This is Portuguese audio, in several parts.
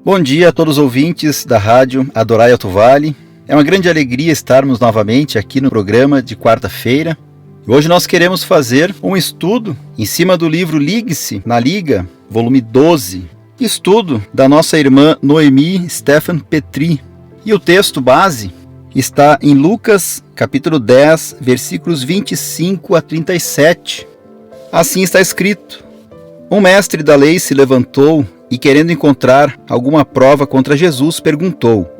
Bom dia a todos os ouvintes da rádio Adorai Alto Vale. É uma grande alegria estarmos novamente aqui no programa de quarta-feira. Hoje nós queremos fazer um estudo em cima do livro Ligue-se na Liga, volume 12. Estudo da nossa irmã Noemi Stefan Petri. E o texto base está em Lucas, capítulo 10, versículos 25 a 37. Assim está escrito: Um mestre da lei se levantou e, querendo encontrar alguma prova contra Jesus, perguntou: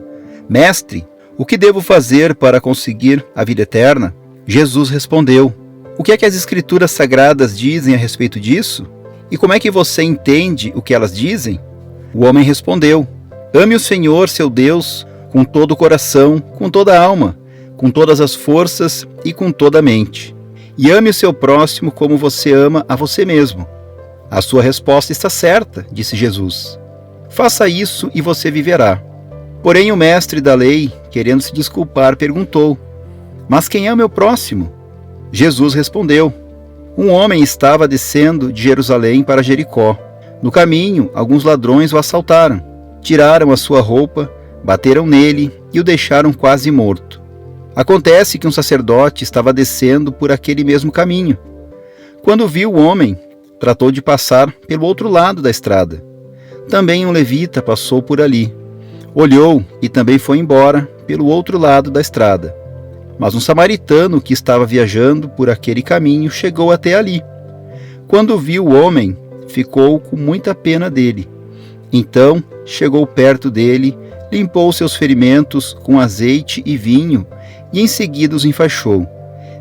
Mestre, o que devo fazer para conseguir a vida eterna? Jesus respondeu: O que é que as Escrituras Sagradas dizem a respeito disso? E como é que você entende o que elas dizem? O homem respondeu: Ame o Senhor, seu Deus, com todo o coração, com toda a alma, com todas as forças e com toda a mente. E ame o seu próximo como você ama a você mesmo. A sua resposta está certa, disse Jesus. Faça isso e você viverá. Porém o mestre da lei, querendo se desculpar, perguntou: Mas quem é o meu próximo? Jesus respondeu: Um homem estava descendo de Jerusalém para Jericó. No caminho, alguns ladrões o assaltaram, tiraram a sua roupa, bateram nele e o deixaram quase morto. Acontece que um sacerdote estava descendo por aquele mesmo caminho. Quando viu o homem, tratou de passar pelo outro lado da estrada. Também um levita passou por ali. Olhou e também foi embora pelo outro lado da estrada. Mas um samaritano que estava viajando por aquele caminho chegou até ali. Quando viu o homem, ficou com muita pena dele. Então chegou perto dele, limpou seus ferimentos com azeite e vinho e em seguida os enfaixou.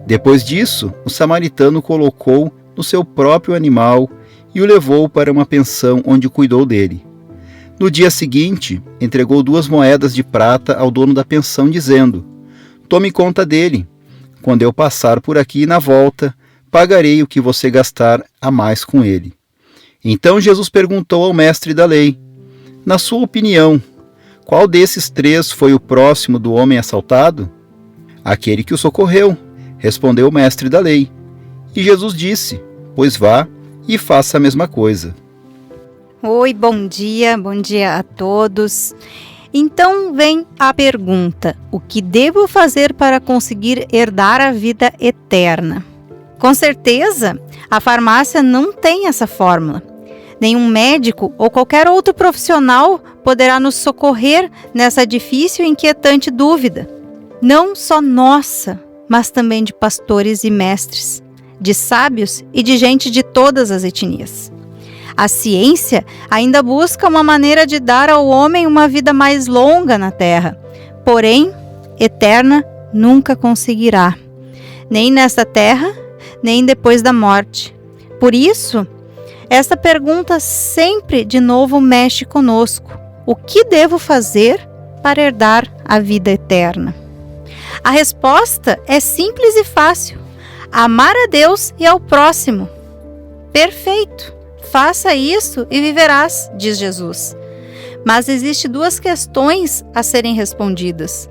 Depois disso, o samaritano colocou no seu próprio animal e o levou para uma pensão onde cuidou dele. No dia seguinte, entregou 2 moedas de prata ao dono da pensão, dizendo: Tome conta dele. Quando eu passar por aqui na volta, pagarei o que você gastar a mais com ele. Então Jesus perguntou ao mestre da lei: Na sua opinião, qual desses 3 foi o próximo do homem assaltado? Aquele que o socorreu, respondeu o mestre da lei. E Jesus disse: Pois vá e faça a mesma coisa. Oi, bom dia a todos. Então vem a pergunta: o que devo fazer para conseguir herdar a vida eterna? Com certeza, a farmácia não tem essa fórmula. Nenhum médico ou qualquer outro profissional poderá nos socorrer nessa difícil e inquietante dúvida. Não só nossa, mas também de pastores e mestres, de sábios e de gente de todas as etnias. A ciência ainda busca uma maneira de dar ao homem uma vida mais longa na Terra, porém, eterna nunca conseguirá, nem nesta Terra, nem depois da morte. Por isso, essa pergunta sempre de novo mexe conosco: o que devo fazer para herdar a vida eterna? A resposta é simples e fácil: amar a Deus e ao próximo. Perfeito! Faça isso e viverás, diz Jesus. Mas existem 2 questões a serem respondidas.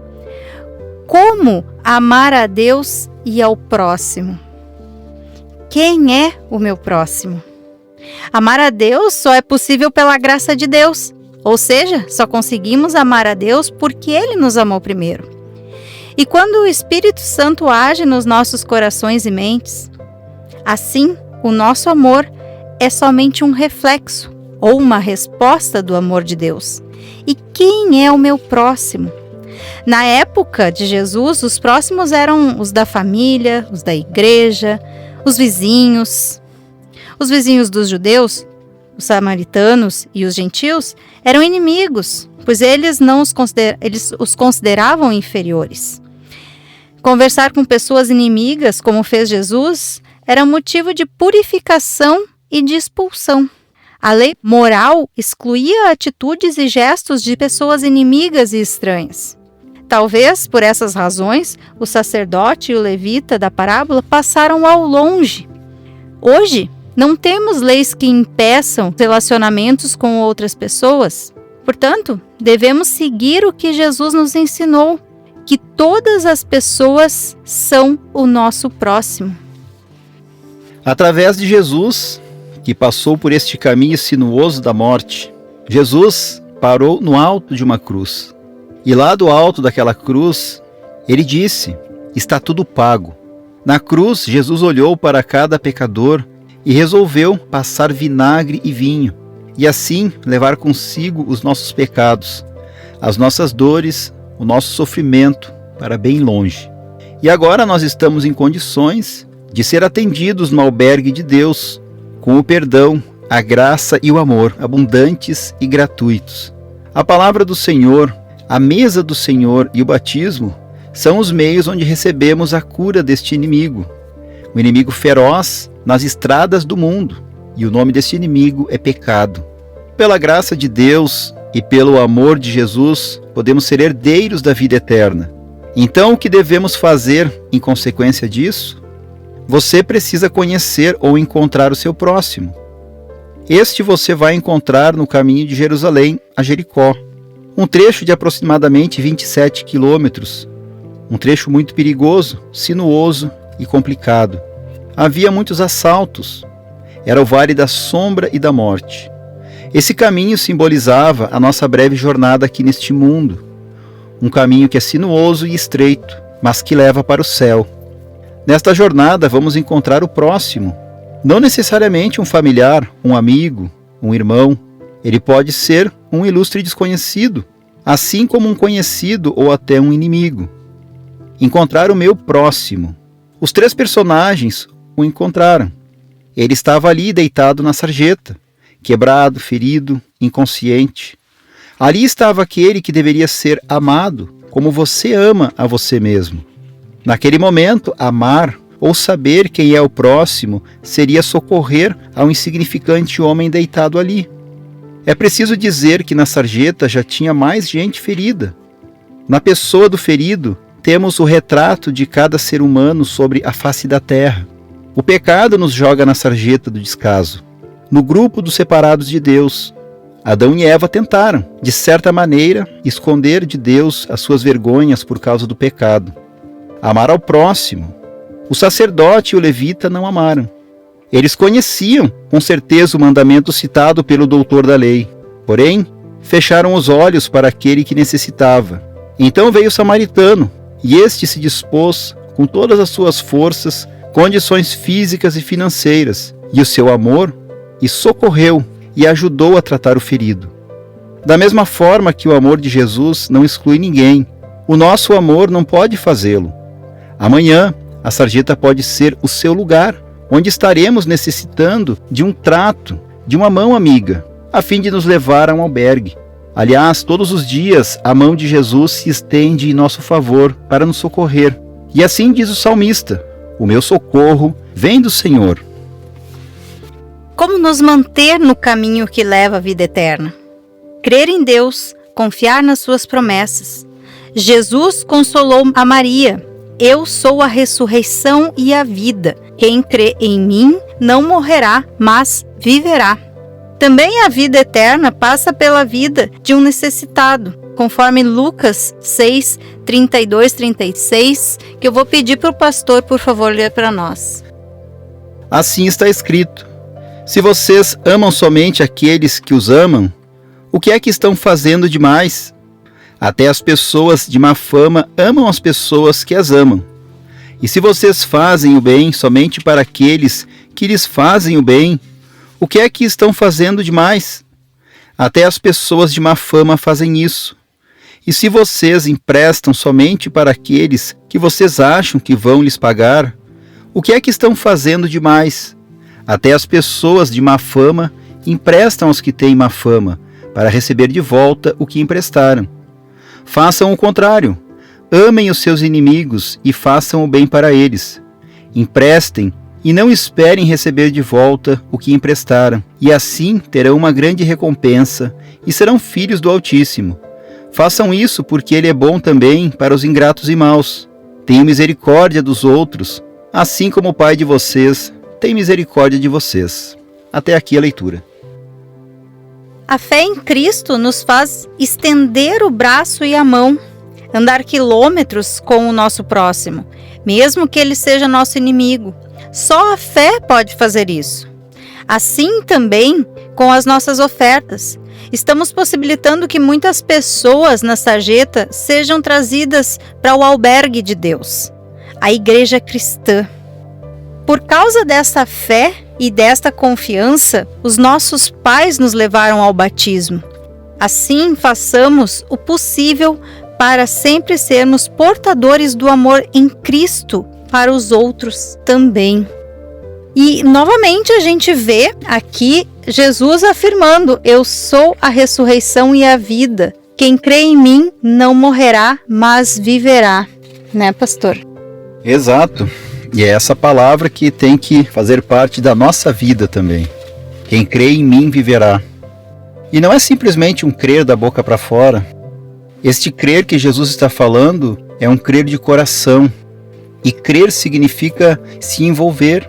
Como amar a Deus e ao próximo? Quem é o meu próximo? Amar a Deus só é possível pela graça de Deus, ou seja, só conseguimos amar a Deus porque Ele nos amou primeiro. E quando o Espírito Santo age nos nossos corações e mentes, assim, o nosso amor é somente um reflexo ou uma resposta do amor de Deus. E quem é o meu próximo? Na época de Jesus, os próximos eram os da família, os da igreja, os vizinhos. Os vizinhos dos judeus, os samaritanos e os gentios, eram inimigos, pois eles os consideravam inferiores. Conversar com pessoas inimigas, como fez Jesus, era motivo de purificação e de expulsão. A lei moral excluía atitudes e gestos de pessoas inimigas e estranhas. Talvez, por essas razões, o sacerdote e o levita da parábola passaram ao longe. Hoje, não temos leis que impeçam relacionamentos com outras pessoas. Portanto, devemos seguir o que Jesus nos ensinou, que todas as pessoas são o nosso próximo. Através de Jesus, que passou por este caminho sinuoso da morte, Jesus parou no alto de uma cruz. E lá do alto daquela cruz, ele disse: está tudo pago. Na cruz, Jesus olhou para cada pecador e resolveu passar vinagre e vinho, e assim levar consigo os nossos pecados, as nossas dores, o nosso sofrimento para bem longe. E agora nós estamos em condições de ser atendidos no albergue de Deus, com o perdão, a graça e o amor abundantes e gratuitos. A palavra do Senhor, a mesa do Senhor e o batismo são os meios onde recebemos a cura deste inimigo, o inimigo feroz nas estradas do mundo, e o nome deste inimigo é pecado. Pela graça de Deus e pelo amor de Jesus, podemos ser herdeiros da vida eterna. Então, o que devemos fazer em consequência disso? Você precisa conhecer ou encontrar o seu próximo. Este você vai encontrar no caminho de Jerusalém a Jericó, um trecho de aproximadamente 27 quilômetros, um trecho muito perigoso, sinuoso e complicado. Havia muitos assaltos, era o vale da sombra e da morte. Esse caminho simbolizava a nossa breve jornada aqui neste mundo, um caminho que é sinuoso e estreito, mas que leva para o céu. Nesta jornada vamos encontrar o próximo, não necessariamente um familiar, um amigo, um irmão. Ele pode ser um ilustre desconhecido, assim como um conhecido ou até um inimigo. Encontrar o meu próximo. Os 3 personagens o encontraram. Ele estava ali deitado na sarjeta, quebrado, ferido, inconsciente. Ali estava aquele que deveria ser amado, como você ama a você mesmo. Naquele momento, amar ou saber quem é o próximo seria socorrer ao insignificante homem deitado ali. É preciso dizer que na sarjeta já tinha mais gente ferida. Na pessoa do ferido, temos o retrato de cada ser humano sobre a face da terra. O pecado nos joga na sarjeta do descaso, no grupo dos separados de Deus. Adão e Eva tentaram, de certa maneira, esconder de Deus as suas vergonhas por causa do pecado. Amar ao próximo. O sacerdote e o levita não amaram. Eles conheciam, com certeza, o mandamento citado pelo doutor da lei. Porém, fecharam os olhos para aquele que necessitava. Então veio o samaritano, e este se dispôs, com todas as suas forças, condições físicas e financeiras, e o seu amor, e socorreu e ajudou a tratar o ferido. Da mesma forma que o amor de Jesus não exclui ninguém, o nosso amor não pode fazê-lo. Amanhã, a sarjeta pode ser o seu lugar, onde estaremos necessitando de um trato, de uma mão amiga, a fim de nos levar a um albergue. Aliás, todos os dias a mão de Jesus se estende em nosso favor para nos socorrer. E assim diz o salmista: o meu socorro vem do Senhor. Como nos manter no caminho que leva à vida eterna? Crer em Deus, confiar nas suas promessas. Jesus consolou a Maria: eu sou a ressurreição e a vida. Quem crê em mim não morrerá, mas viverá. Também a vida eterna passa pela vida de um necessitado, conforme Lucas 6, 32, 36, que eu vou pedir para o pastor, por favor, ler para nós. Assim está escrito: se vocês amam somente aqueles que os amam, o que é que estão fazendo demais? Até as pessoas de má fama amam as pessoas que as amam. E se vocês fazem o bem somente para aqueles que lhes fazem o bem, o que é que estão fazendo demais? Até as pessoas de má fama fazem isso. E se vocês emprestam somente para aqueles que vocês acham que vão lhes pagar, o que é que estão fazendo demais? Até as pessoas de má fama emprestam aos que têm má fama, para receber de volta o que emprestaram. Façam o contrário. Amem os seus inimigos e façam o bem para eles. Emprestem e não esperem receber de volta o que emprestaram, e assim terão uma grande recompensa e serão filhos do Altíssimo. Façam isso porque Ele é bom também para os ingratos e maus. Tenham misericórdia dos outros, assim como o Pai de vocês tem misericórdia de vocês. Até aqui a leitura. A fé em Cristo nos faz estender o braço e a mão, andar quilômetros com o nosso próximo, mesmo que ele seja nosso inimigo. Só a fé pode fazer isso. Assim também com as nossas ofertas. Estamos possibilitando que muitas pessoas na sarjeta sejam trazidas para o albergue de Deus, a igreja cristã. Por causa dessa fé e desta confiança, os nossos pais nos levaram ao batismo. Assim, façamos o possível para sempre sermos portadores do amor em Cristo para os outros também. E, novamente, a gente vê aqui Jesus afirmando: eu sou a ressurreição e a vida. Quem crê em mim não morrerá, mas viverá. Né, pastor? Exato. E é essa palavra que tem que fazer parte da nossa vida também. Quem crê em mim viverá. E não é simplesmente um crer da boca para fora. Este crer que Jesus está falando é um crer de coração. E crer significa se envolver.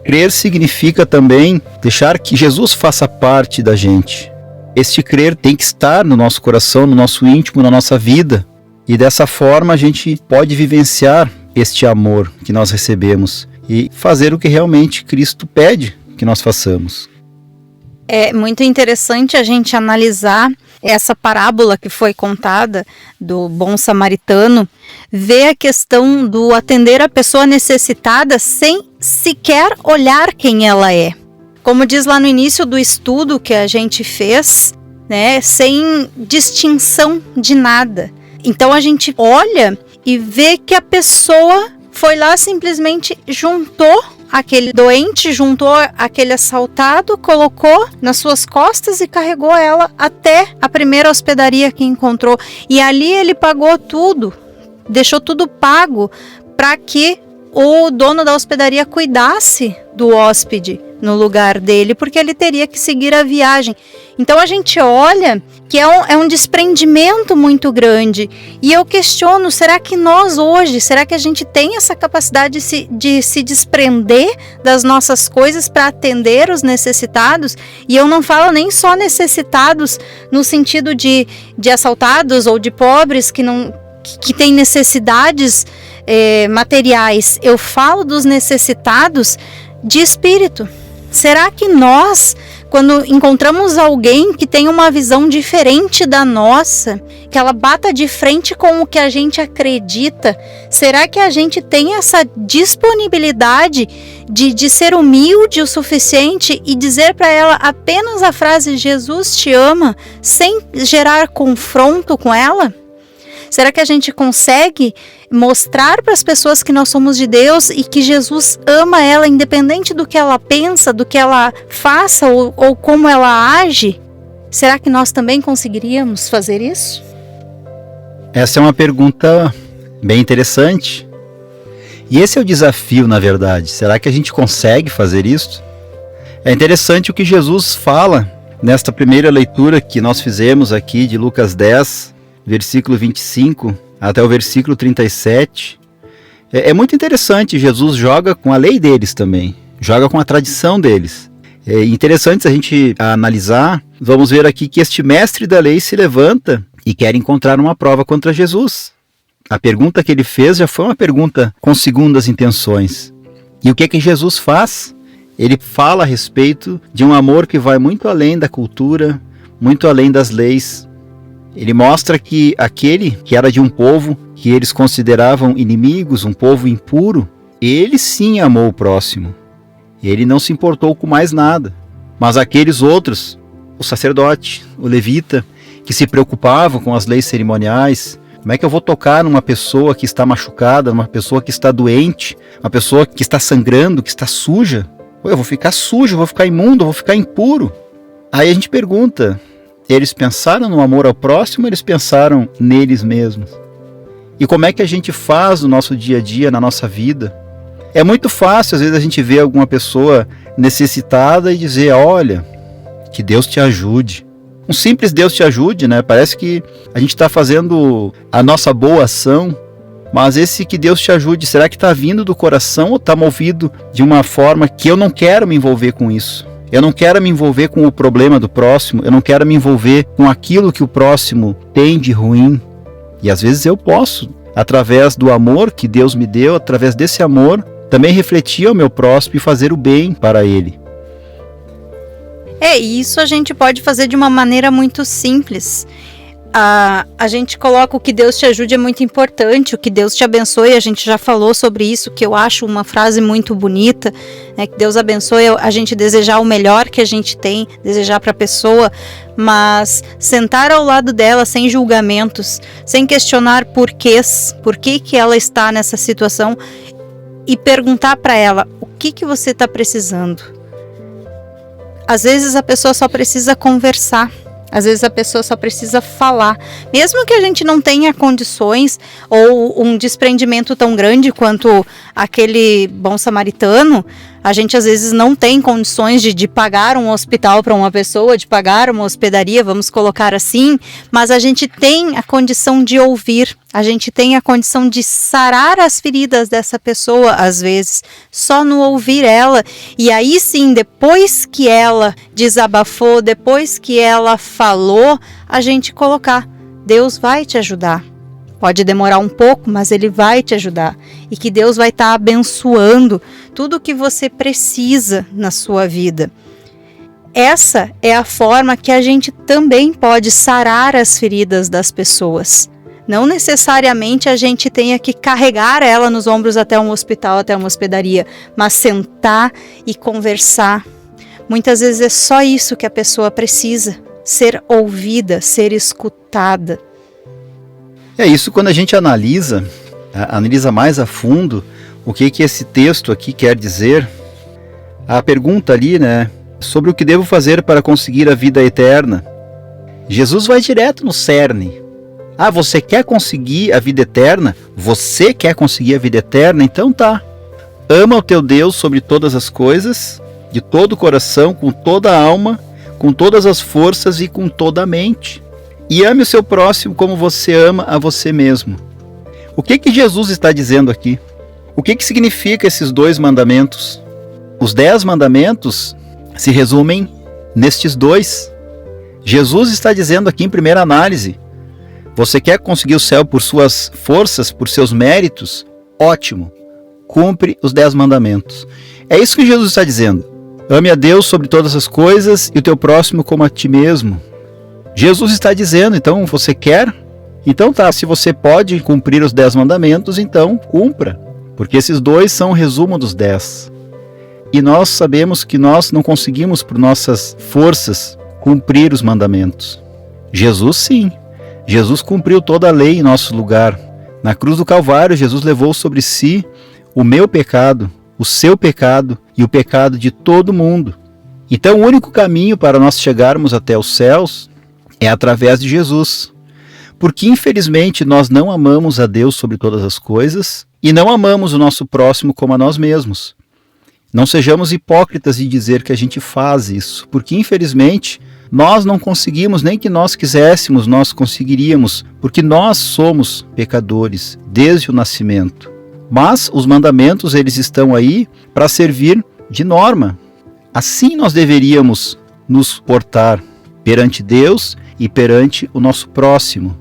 Crer significa também deixar que Jesus faça parte da gente. Este crer tem que estar no nosso coração, no nosso íntimo, na nossa vida. E dessa forma a gente pode vivenciar este amor que nós recebemos e fazer o que realmente Cristo pede que nós façamos. É muito interessante a gente analisar essa parábola que foi contada do bom samaritano, ver a questão do atender a pessoa necessitada sem sequer olhar quem ela é. Como diz lá no início do estudo que a gente fez, né, sem distinção de nada. Então a gente olha e vê que a pessoa foi lá, simplesmente juntou aquele doente, juntou aquele assaltado, colocou nas suas costas e carregou ela até a primeira hospedaria que encontrou. E ali ele pagou tudo, deixou tudo pago para que o dono da hospedaria cuidasse do hóspede no lugar dele, porque ele teria que seguir a viagem. Então a gente olha que é um desprendimento muito grande. E eu questiono, será que nós hoje, será que a gente tem essa capacidade de se desprender das nossas coisas para atender os necessitados? E eu não falo nem só necessitados no sentido de assaltados ou de pobres que têm necessidades materiais. Eu falo dos necessitados de espírito. Será que nós, quando encontramos alguém que tem uma visão diferente da nossa, que ela bata de frente com o que a gente acredita, será que a gente tem essa disponibilidade de ser humilde o suficiente e dizer para ela apenas a frase Jesus te ama, sem gerar confronto com ela? Será que a gente consegue mostrar para as pessoas que nós somos de Deus e que Jesus ama ela, independente do que ela pensa, do que ela faça ou como ela age? Será que nós também conseguiríamos fazer isso? Essa é uma pergunta bem interessante. E esse é o desafio, na verdade. Será que a gente consegue fazer isso? É interessante o que Jesus fala nesta primeira leitura que nós fizemos aqui de Lucas 10, versículo 25 até o versículo 37. É muito interessante, Jesus joga com a lei deles também, joga com a tradição deles. É interessante se a gente analisar, vamos ver aqui que este mestre da lei se levanta e quer encontrar uma prova contra Jesus. A pergunta que ele fez já foi uma pergunta com segundas intenções. E o que é que Jesus faz? Ele fala a respeito de um amor que vai muito além da cultura, muito além das leis. Ele mostra que aquele que era de um povo que eles consideravam inimigos, um povo impuro, ele sim amou o próximo. Ele não se importou com mais nada. Mas aqueles outros, o sacerdote, o levita, que se preocupavam com as leis cerimoniais, como é que eu vou tocar numa pessoa que está machucada, numa pessoa que está doente, uma pessoa que está sangrando, que está suja? Eu vou ficar sujo, eu vou ficar imundo, eu vou ficar impuro. Aí a gente pergunta, eles pensaram no amor ao próximo, eles pensaram neles mesmos? E como é que a gente faz no nosso dia a dia, na nossa vida? É muito fácil, às vezes, a gente ver alguma pessoa necessitada e dizer, olha, que Deus te ajude. Um simples Deus te ajude, né? Parece que a gente está fazendo a nossa boa ação, mas esse que Deus te ajude, será que está vindo do coração ou está movido de uma forma que eu não quero me envolver com isso? Eu não quero me envolver com o problema do próximo, eu não quero me envolver com aquilo que o próximo tem de ruim. E às vezes eu posso, através do amor que Deus me deu, através desse amor, também refletir ao meu próximo e fazer o bem para ele. Isso a gente pode fazer de uma maneira muito simples. A gente coloca o que Deus te ajude é muito importante, o que Deus te abençoe, a gente já falou sobre isso, que eu acho uma frase muito bonita, né? Que Deus abençoe a gente desejar o melhor que a gente tem, desejar para a pessoa, mas sentar ao lado dela sem julgamentos, sem questionar porquês, por que ela está nessa situação, e perguntar para ela, o que você está precisando? Às vezes a pessoa só precisa conversar. Às vezes a pessoa só precisa falar. Mesmo que a gente não tenha condições ou um desprendimento tão grande quanto aquele bom samaritano, a gente às vezes não tem condições de pagar um hospital para uma pessoa, de pagar uma hospedaria, vamos colocar assim, mas a gente tem a condição de ouvir, a gente tem a condição de sarar as feridas dessa pessoa, às vezes, só no ouvir ela. E aí sim, depois que ela desabafou, depois que ela falou, a gente colocar, Deus vai te ajudar. Pode demorar um pouco, mas Ele vai te ajudar. E que Deus vai estar abençoando tudo o que você precisa na sua vida. Essa é a forma que a gente também pode sarar as feridas das pessoas. Não necessariamente a gente tenha que carregar ela nos ombros até um hospital, até uma hospedaria, mas sentar e conversar. Muitas vezes é só isso que a pessoa precisa, ser ouvida, ser escutada. É isso quando a gente analisa mais a fundo o que esse texto aqui quer dizer. A pergunta ali, né, sobre o que devo fazer para conseguir a vida eterna. Jesus vai direto no cerne. Você quer conseguir a vida eterna? Você quer conseguir a vida eterna? Então tá. Ama o teu Deus sobre todas as coisas, de todo o coração, com toda a alma, com todas as forças e com toda a mente. E ame o seu próximo como você ama a você mesmo. O que Jesus está dizendo aqui? O que significa esses 2 mandamentos? Os 10 mandamentos se resumem nestes 2. Jesus está dizendo aqui em primeira análise, você quer conseguir o céu por suas forças, por seus méritos? Ótimo, cumpre os 10 mandamentos. É isso que Jesus está dizendo. Ame a Deus sobre todas as coisas e o teu próximo como a ti mesmo. Jesus está dizendo, então você quer? Então tá, se você pode cumprir os 10 mandamentos, então cumpra. Porque esses 2 são o resumo dos 10. E nós sabemos que nós não conseguimos por nossas forças cumprir os mandamentos. Jesus sim. Jesus cumpriu toda a lei em nosso lugar. Na cruz do Calvário, Jesus levou sobre si o meu pecado, o seu pecado e o pecado de todo mundo. Então o único caminho para nós chegarmos até os céus é através de Jesus. Porque infelizmente nós não amamos a Deus sobre todas as coisas e não amamos o nosso próximo como a nós mesmos. Não sejamos hipócritas de dizer que a gente faz isso, porque infelizmente nós não conseguimos, nem que nós quiséssemos, nós conseguiríamos, porque nós somos pecadores desde o nascimento. Mas os mandamentos, eles estão aí para servir de norma. Assim nós deveríamos nos portar perante Deus e perante o nosso próximo.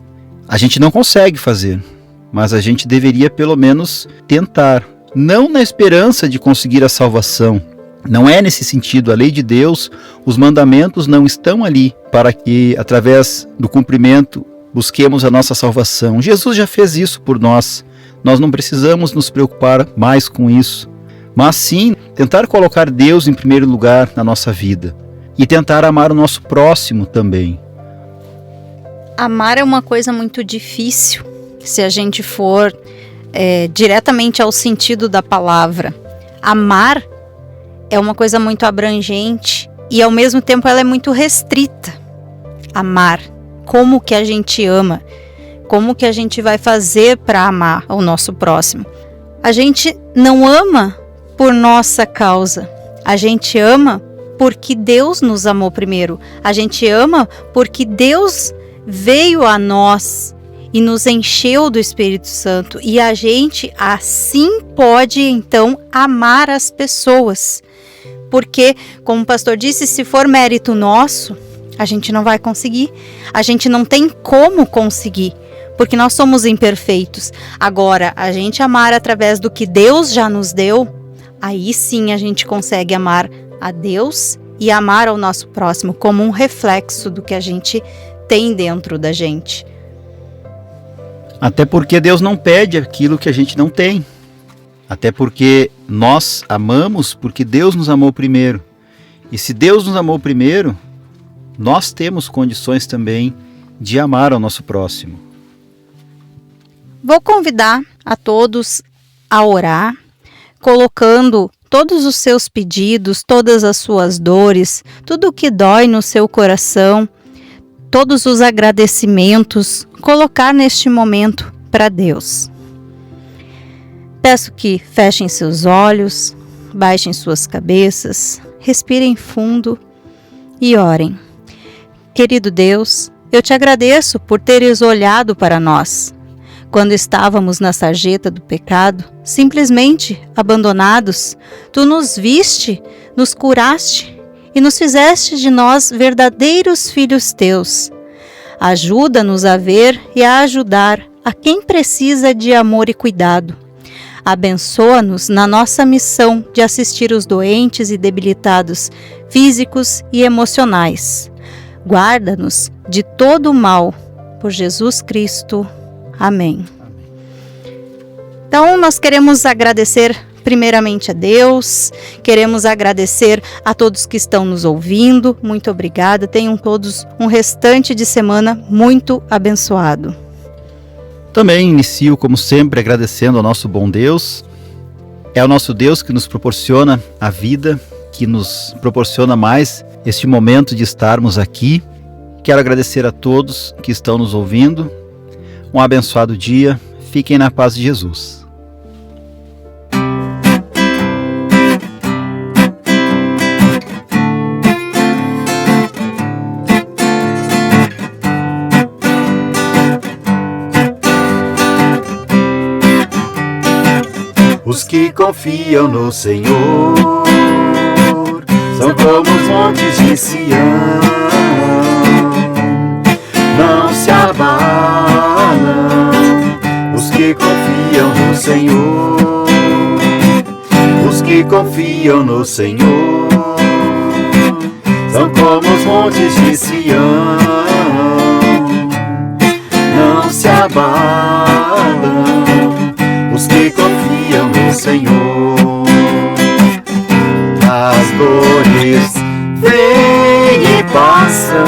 A gente não consegue fazer, mas a gente deveria pelo menos tentar. Não na esperança de conseguir a salvação. Não é nesse sentido. A lei de Deus, os mandamentos não estão ali para que, através do cumprimento, busquemos a nossa salvação. Jesus já fez isso por nós. Nós não precisamos nos preocupar mais com isso. Mas sim, tentar colocar Deus em primeiro lugar na nossa vida. E tentar amar o nosso próximo também. Amar é uma coisa muito difícil, se a gente for diretamente ao sentido da palavra. Amar é uma coisa muito abrangente e ao mesmo tempo ela é muito restrita. Amar, como que a gente ama, como que a gente vai fazer para amar o nosso próximo. A gente não ama por nossa causa, a gente ama porque Deus nos amou primeiro, a gente ama porque Deus veio a nós e nos encheu do Espírito Santo, e a gente assim pode então amar as pessoas, porque, como o pastor disse, se for mérito nosso, a gente não vai conseguir, a gente não tem como conseguir, porque nós somos imperfeitos. Agora, a gente amar através do que Deus já nos deu, aí sim a gente consegue amar a Deus e amar ao nosso próximo como um reflexo do que a gente tem dentro da gente. Até porque Deus não pede aquilo que a gente não tem. Até porque nós amamos porque Deus nos amou primeiro. E se Deus nos amou primeiro, nós temos condições também de amar ao nosso próximo. Vou convidar a todos a orar, colocando todos os seus pedidos, todas as suas dores, tudo o que dói no seu coração, todos os agradecimentos, colocar neste momento para Deus. Peço que fechem seus olhos, baixem suas cabeças, respirem fundo e orem. Querido Deus, eu te agradeço por teres olhado para nós. Quando estávamos na sarjeta do pecado, simplesmente abandonados, tu nos viste, nos curaste e nos fizeste de nós verdadeiros filhos teus. Ajuda-nos a ver e a ajudar a quem precisa de amor e cuidado. Abençoa-nos na nossa missão de assistir os doentes e debilitados, físicos e emocionais. Guarda-nos de todo o mal, por Jesus Cristo. Amém. Então, nós queremos agradecer primeiramente a Deus, queremos agradecer a todos que estão nos ouvindo. Muito obrigada. Tenham todos um restante de semana muito abençoado. Também inicio, como sempre, agradecendo ao nosso bom Deus. É o nosso Deus que nos proporciona a vida, que nos proporciona mais este momento de estarmos aqui. Quero agradecer a todos que estão nos ouvindo. Um abençoado dia. Fiquem na paz de Jesus. Os que confiam no Senhor são como os montes de Sião, não se abalam. Os que confiam no Senhor, os que confiam no Senhor, são como os montes de Sião, não se abalam. Os que confiam no Senhor. As dores vêm e passam,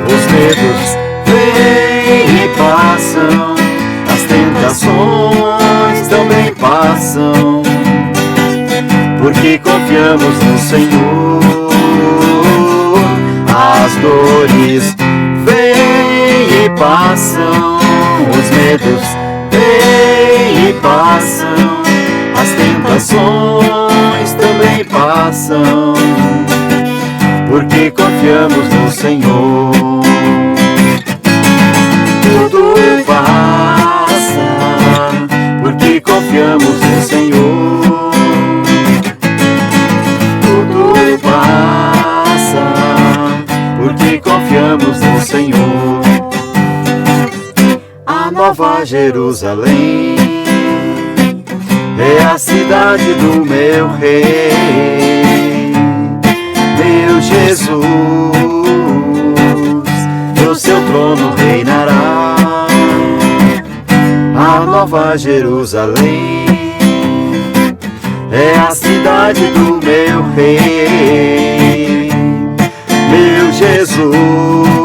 os medos vêm e passam, as tentações também passam, porque confiamos no Senhor. As dores vêm e passam, os medos vêm e passam, as tentações também passam, porque confiamos no Senhor. Tudo passa, porque confiamos no Senhor. Tudo passa, porque confiamos no Senhor. A Nova Jerusalém é a cidade do meu Rei, meu Jesus, no seu trono reinará. A Nova Jerusalém é a cidade do meu Rei, meu Jesus.